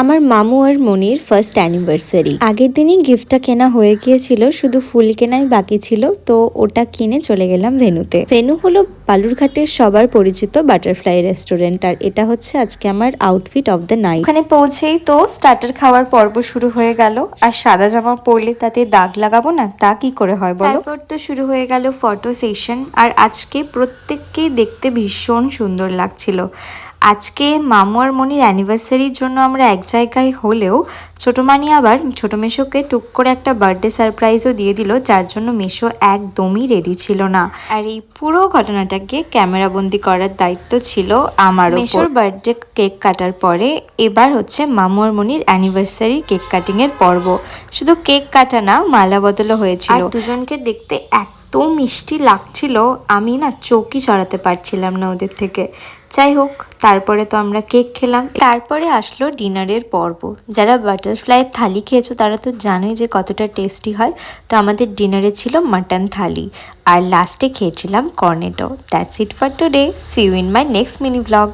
আমার মামু আর মনির first anniversary. আগের দিনই গিফটটা কেনা হয়ে গিয়েছিল, শুধু ফুল কেনাই বাকি ছিল। তো ওটা কিনে চলে গেলাম ভেন্যুতে। ভেন্যু হলো বালুরঘাটের সবার পরিচিত বাটারফ্লাই রেস্টুরেন্ট, আর এটা হচ্ছে আজকে আমার আউটফিট অফ দ্য নাইট। ওখানে পৌঁছেই তো স্টার্টার খাওয়ার পর্ব শুরু হয়ে গেল। আর সাদা জামা পরলে তাতে দাগ লাগাবো না, তা কি করে হয় বলো। তারপর তো শুরু হয়ে গেল ফটো সেশন। আর আজকে প্রত্যেককেই দেখতে ভীষণ সুন্দর লাগছিল। আজকে মামু আর মনির অ্যানিভার্সারির জন্য আমরা এক জায়গায় হলেও ছোট মানি আবার ছোট মেশোকে টুক করে একটা বার্থডে সারপ্রাইজও দিয়ে দিল, যার জন্য মেশো একদমই রেডি ছিল না। আর এই পুরো ঘটনাটাকে ক্যামেরাবন্দি করার দায়িত্ব ছিল আমার উপর। মেশোর বার্থডে কেক কাটার পরে এবার হচ্ছে মামু আর মনির অ্যানিভার্সারি কেক কাটিং এর পর্ব। শুধু কেক কাটা না, মালা বদলও হয়েছিল। আর দুজনকে দেখতে এত মিষ্টি লাগছিল, আমি না চোখই সরাতে পারছিলাম না ওদের থেকে। যাই হোক, তারপরে তো আমরা কেক খেলাম। তারপরে আসলো ডিনারের পর্ব। যারা বাটারফ্লাই থালি খেয়েছো তারা তো জানোই যে কতটা টেস্টি হয়। তো আমাদের ডিনারে ছিল মাটন থালি, আর লাস্টে খেয়েছিলাম Cornetto. That's it for today. See you in my next mini blog.